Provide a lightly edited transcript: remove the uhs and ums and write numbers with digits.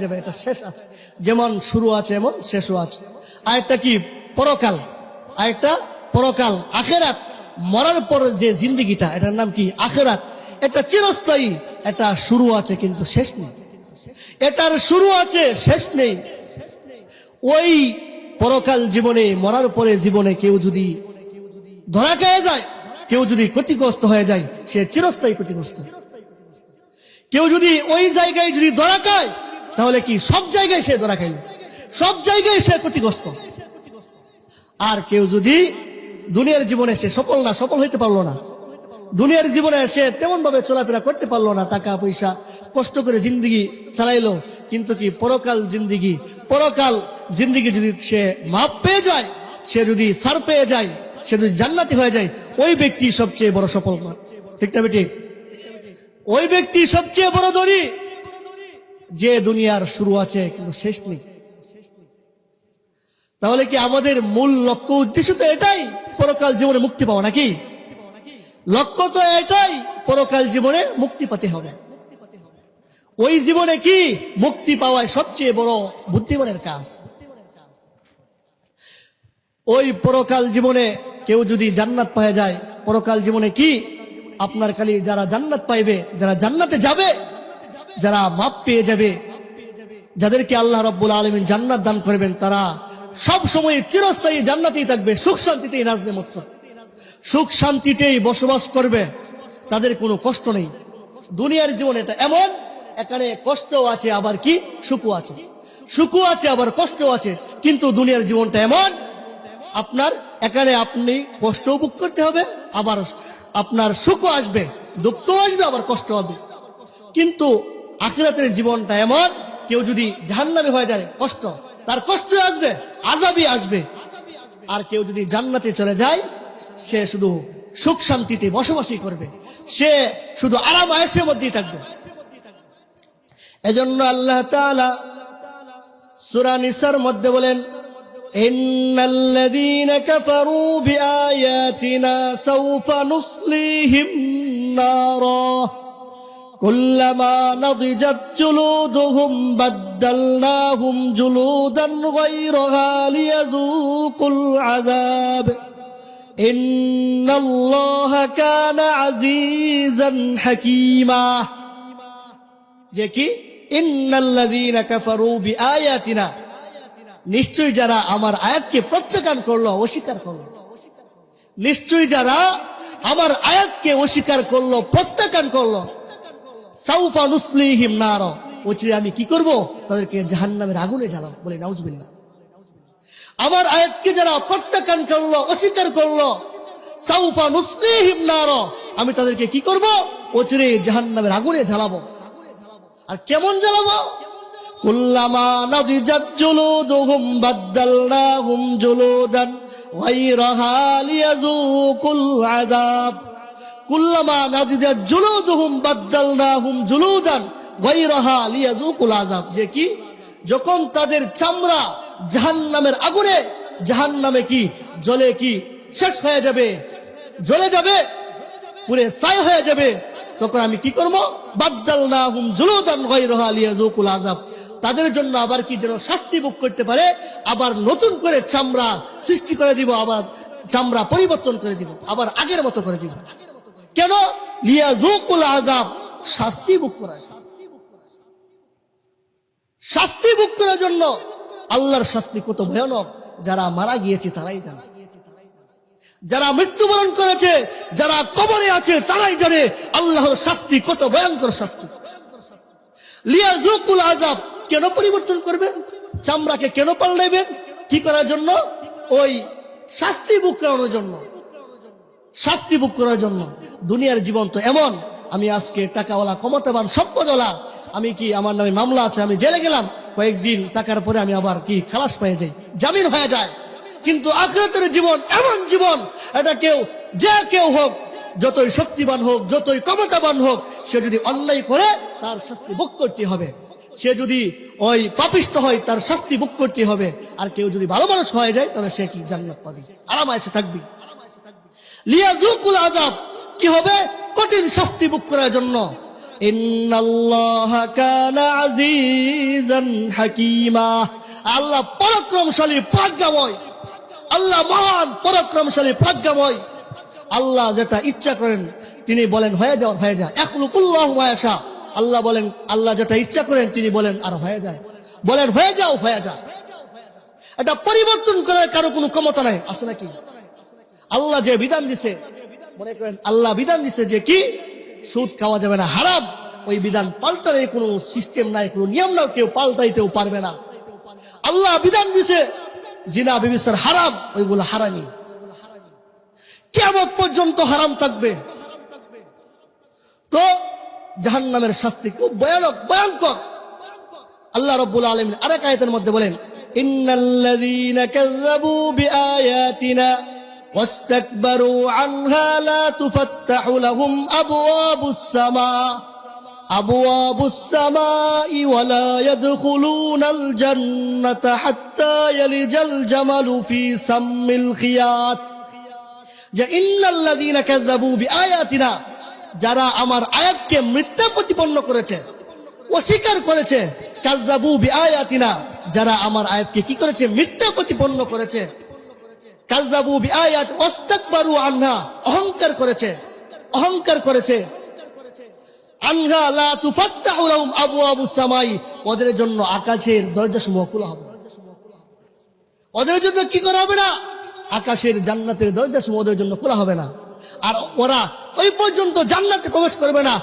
যাবে, এটা শেষ আছে। যেমন শুরু আছে এমন শেষও আছে। আরেকটা কি? পরকাল। আরেকটা পরকাল, আখেরাত। মরার পর যে জিন্দেগিটা, এটার নাম কি? আখেরাত। এটা চিরস্থায়ী। এটা শুরু আছে কিন্তু শেষ নেই। এটার শুরু আছে, শেষ নেই। ওই পরকাল জীবনে, মরার পরে জীবনে কেউ যদি ধরা খেয়ে যায়, কেউ যদি ক্ষতিগ্রস্ত হয়ে যায়, সে চিরস্থায়ী ক্ষতিগ্রস্ত। কেউ যদি ওই জায়গায় যদি ধরা খায়, তাহলে কি সব জায়গায় সে ধরা খাইল, সব জায়গায় সে ক্ষতিগ্রস্ত। আর কেউ যদি দুনিয়ার জীবনে সে সফল হইতে পারলো না, দুনিয়ার জীবনে সে তেমন ভাবে চলাফেরা করতে পারলো না, টাকা পয়সা কষ্ট করে জিন্দিগি চালাইলো, কিন্তু কি পরকাল জিন্দিগি যদি সে মাপ পেয়ে যায়, সে যদি ছাড় পেয়ে যায়, সে যদি জান্নাতি হয়ে যায়, ওই ব্যক্তি সবচেয়ে বড় সফল। ঠিক না বেটি? ওই ব্যক্তি সবচেয়ে বড় ধনী, যে দুনিয়ার শুরু আছে কিন্তু শেষ নেই। তাহলে কি আমাদের মূল লক্ষ্য উদ্দেশ্য তো এটাই, পরকাল জীবনে মুক্তি পাওয়া নাকি? লক্ষ্য তো এটাই, পরকাল জীবনে মুক্তি পেতে হবে। ওই জীবনে কি মুক্তি পাওয়ায় সবচেয়ে বড় বুদ্ধিমানের কাজ। ওই পরকাল জীবনে কেউ যদি জান্নাত পাওয়া যায়, পরকাল জীবনে কি আপনার খালি যারা জান্নাত পাইবে, যারা জান্নাতে যাবে, যারা মাপ পেয়ে যাবে, যাদেরকে আল্লাহ রাব্বুল আলামিন জান্নাত দান করবেন, তারা সব সময় চিরস্থায়ী জান্নাতেই থাকবে, সুখ শান্তিতেই নাজনে মত, সুখ শান্তিতেই বসবাস করবে, তাদের কোনো কষ্ট নেই। দুনিয়ার জীবনে এটা এমন, এখানে কষ্টও আছে আবার কি সুখও আছে, সুখও আছে আবার কষ্টও আছে। কিন্তু দুনিয়ার জীবনটা এমন, আপনার এখানে আপনি কষ্ট ভোগ করতে হবে, আবার আপনার সুখও আসবে, দুঃখও আসবে, আবার কষ্ট হবে। কিন্তু আখিরাতের জীবনটা এমন, কেউ যদি জাহান্নামী হয়ে যায়, কষ্ট, তার কষ্ট আসবে, আযাবই আসবে। আর কেউ যদি জান্নাতে চলে যায়, সে শুধু সুখ শান্তিতে বসবাসই করবে, সে শুধু আরাম আয়েশের মধ্যেই থাকবে। এজন্য আল্লাহ তাআলা সূরা নিসার মধ্যে বলেন, ইন্নাল্লাযীনা কাফারু বিআয়াতিনা সাওফা নুসলিহিম নারা কুল্লামা নাদিজাত জুলুদুহুম বাদদালনাহুম জুলুদান গায়রাহা লিয়াযুকুল আযাব ইন্নাল্লাহা কানা আজিজান হাকীমা। যে কি? ইন্নাল্লাযীনা কাফারু বিআয়াতিনা, নিশ্চয়ই যারা আমার আয়াতকে প্রত্যাখ্যান করলো, অস্বীকার করলো, নিশ্চয়ই যারা আমার আয়াতকে অস্বীকার করলো, প্রত্যাখ্যান করলো, সাউফা নুসলিহিম নার, ওচিরে আমি কি করব? তাদেরকে জাহান্নামের আগুনে জ্বালাবো। বলে নাউজুবিল্লাহ। আমার আয়াতকে যারা প্রত্যাখ্যান করলো, অস্বীকার করলো, সাউফা নুসলিহিম নার, আমি তাদেরকে কি করব? ওচিরে জাহান্নামের আগুনে জ্বালাবো। আর কেমন জ্বালাবো? কুল্লামা নাদিজাত জুলুদুহুম বাদদালনাহুম জুলুদান গায়রাহা লিয়াযুকুল আযাব। কুল্লামা নাদিজাত জুলুদুহুম বাদদালনাহুম জুলুদান গায়রাহা লিয়াযুকুল আযাব। যে কি? যখন তাদের চামড়া জাহান্নামের আগুনে, জাহান্নামে কি জ্বলে কি শেষ হয়ে যাবে, জ্বলে যাবে, পুরে ছাই হয়ে যাবে, তখন আমি কি করব? বাদদালনাহুম জুলুদান গায়রাহা লিয়াযুকুল আযাব, তাদের জন্য আবার কি যেন শাস্তি ভোগ করতে পারে, আবার নতুন করে চামড়া সৃষ্টি করে দিব, আবার চামড়া পরিবর্তন করে দিব, আবার আগের মতো করে দিব। কেন? লিয়াযুকুল আযাব, শাস্তি ভোগ করার, শাস্তি ভোগ করার জন্য। আল্লাহর শাস্তি কত ভয়ানক, যারা মারা গিয়েছে তারাই জানে, যারা মৃত্যুবরণ করেছে, যারা কবরে আছে তারাই জানে আল্লাহর শাস্তি কত ভয়ঙ্কর শাস্তি। লিয়াযুকুল আযাব, কেন পরিবর্তন করবেন? চামড়াকে কেন পাল্টাইবেন? কি করার জন্য? ওই শাস্তি ভোগ করানোর জন্য, শাস্তি ভোগ করার জন্য। দুনিয়ার জীবন তো এমন, আমি আজকে টাকাওয়ালা, ক্ষমতাবান, সম্পদওয়ালা, আমি কি আমার নামে মামলা আছে, আমি জেলে গেলাম, কয়েকদিন টাকার পরে আমি আবার কি খালাস পেয়ে যাই, জামিন হয়ে যায়। কিন্তু আখিরাতের জীবন এমন জীবন, এটা কেউ হোক, যতই শক্তিবান হোক, যতই ক্ষমতাবান হোক, সে যদি অন্যায় করে তার শাস্তি ভোগ করতে হবে, সে যদি ওই পাপিষ্ঠ হয় তার শাস্তি ভোগ করতে হবে। আর কেউ যদি ভালো মানুষ হয়ে যায়, তাহলে সে কি জান্নাত পাবে, আরাম আয়েশে থাকবে। লিয়াযুকুল আযাব কি হবে? কঠিন শাস্তি ভোগ করার জন্য। ইন্নাল্লাহা কানা আজিজান হাকীমা। আল্লাহ পরাক্রমশালী, প্রজ্ঞাময়। আল্লাহ মহান, পরাক্রমশালী, প্রজ্ঞাময়। আল্লাহ যেটা ইচ্ছা করেন তিনি বলেন হয়ে যাও, হয়ে যায়। ইয়াখলুকুল্লাহু মা ইয়াশা। আল্লাহ বলেন, আল্লাহ যেটা ইচ্ছা করেন তিনি বলেন আর হয়ে যায়, বলেন হয়ে যাও, হয়ে যায়। এটা পরিবর্তন করার কারো কোনো ক্ষমতা নাই, আছে নাকি? আল্লাহ যে বিধান দিছে, মনে করেন আল্লাহ বিধান দিছে যে কি সুদ খাওয়া যাবে না, হারাম, ওই বিধান পাল্টানোর কোনো সিস্টেম নাই, কোনো নিয়ম নাই, কেউ পাল্টাইতেও পারবে না। আল্লাহ বিধান দিছে জিনা ব্যভিচার হারাম, ওইগুলো হারামি, কিয়ামত পর্যন্ত হারাম থাকবে। তো জাহান্নামের শাস্তি খুব ভয়ানক, ভয়ঙ্কর। আল্লাহ রাব্বুল আলামিন আরেক আয়াতের মধ্যে বলেন, ইন্নাল্লাযীনা কাযযাবু বিআয়াতিনা ওয়াস্তাকবারু আনহা লা তুফাত্তাহু লাহুম আবওয়াবুস সামাই ওয়া লা ইয়াদখুলুনাল জান্নাতা হাত্তা ইয়ালিজাল জামালু ফি সাম্মিল খিয়াত। যে ইন্নাল্লাযীনা কাযযাবু বিআয়াতিনা, যারা আমার আয়াতকে মিথ্যা প্রতিপন্ন করেছে, অস্বীকার করেছে। কাযযাবু বিআয়াতিনা, যারা আমার আয়াতকে কি করেছে, মিথ্যা প্রতিপন্ন করেছে। কাযযাবু বিআয়াত ওয়াস্তাকবারু আনহা, অহংকার করেছে, অহংকার করেছে। আনহা লা তুফাত্তাহু লাহুম আবওয়াবুস সামাই, ওদের জন্য আকাশের দরজাসমূহ খোলা হবে। ওদের জন্য কি করা হবে না? আকাশের জান্নাতের দরজাসমূহ ওদের জন্য খোলা হবে না। আর ওরা ওই পর্যন্ত জান্নাতে প্রবেশ করবে না